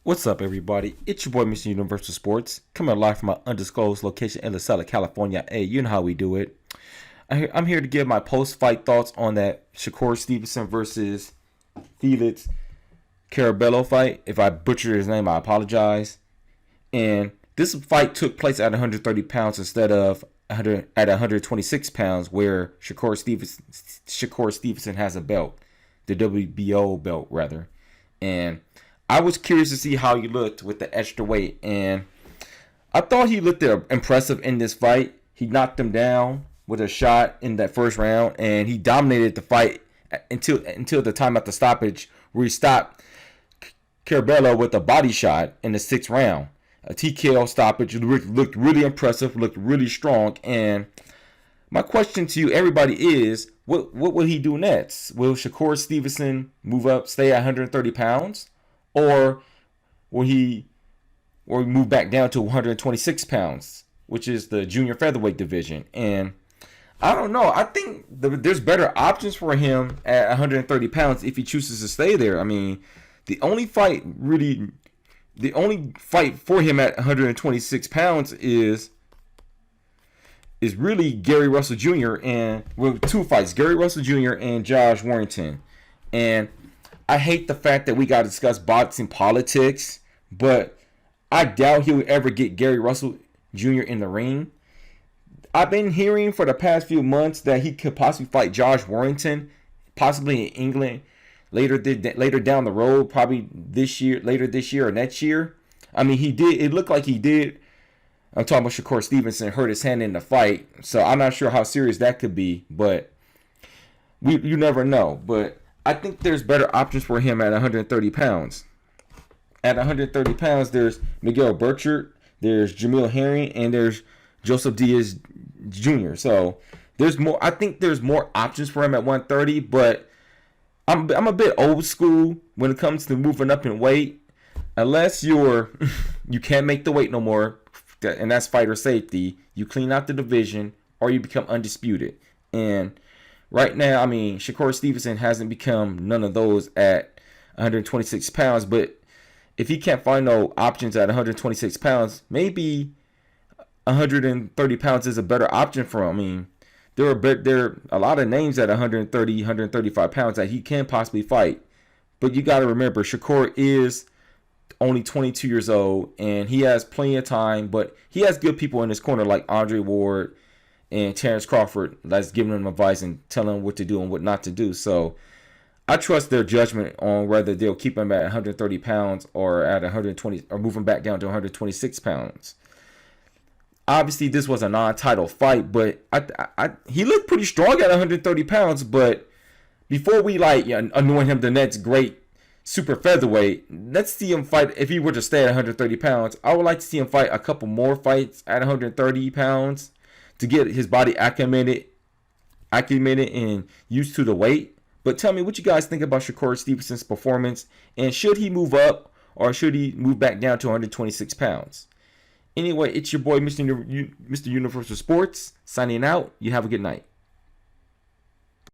What's up, everybody? It's your boy, Mr. Universal Sports, coming live from my undisclosed location in La Salle, California. Hey, you know how we do it. I'm here to give my post-fight thoughts on that Shakur Stevenson versus Felix Caraballo fight. If I butchered his name, I apologize. And this fight took place at 130 pounds instead of at 126 pounds, where Shakur Stevenson has a belt, the WBO belt, rather. And I was curious to see how he looked with the extra weight, and I thought he looked impressive in this fight. He knocked him down with a shot in that first round, and he dominated the fight until the time at the stoppage, where he stopped Caraballo with a body shot in the sixth round. A TKO stoppage. Looked really impressive, looked really strong, and my question to you, everybody, is what will he do next? Will Shakur Stevenson move up, stay at 130 pounds? Or will he move back down to 126 pounds, which is the Junior Featherweight division? And I don't know. I think there's better options for him at 130 pounds if he chooses to stay there. I mean, the only fight for him at 126 pounds is really Gary Russell Jr. and two fights, Gary Russell Jr. and Josh Warrington. And I hate the fact that we got to discuss boxing politics, but I doubt he would ever get Gary Russell Jr. in the ring. I've been hearing for the past few months that he could possibly fight Josh Warrington, possibly in England later down the road, probably later this year or next year. I mean, he did. It looked like he did. I'm talking about Shakur Stevenson hurt his hand in the fight, so I'm not sure how serious that could be, but you never know. But I think there's better options for him at 130 pounds. At 130 pounds, there's Miguel Burchard, there's Jamil Herring, and there's Joseph Diaz Jr. So there's more. I think there's more options for him at 130, but I'm a bit old school when it comes to moving up in weight. Unless you can't make the weight no more, and that's fighter safety, you clean out the division or you become undisputed. And right now, I mean, Shakur Stevenson hasn't become none of those at 126 pounds. But if he can't find no options at 126 pounds, maybe 130 pounds is a better option for him. I mean, there are a lot of names at 130, 135 pounds that he can possibly fight. But you got to remember, Shakur is only 22 years old, and he has plenty of time. But he has good people in his corner like Andre Ward and Terrence Crawford that's giving him advice and telling him what to do and what not to do. So I trust their judgment on whether they'll keep him at 130 pounds or at 120 or move him back down to 126 pounds. Obviously, this was a non-title fight, but he looked pretty strong at 130 pounds. But before we anoint him the next great Super Featherweight, let's see him fight. If he were to stay at 130 pounds, I would like to see him fight a couple more fights at 130 pounds to get his body acclimated and used to the weight. But tell me what you guys think about Shakur Stevenson's performance, and should he move up or should he move back down to 126 pounds? Anyway, it's your boy, Mr. Universal Sports, signing out. You have a good night.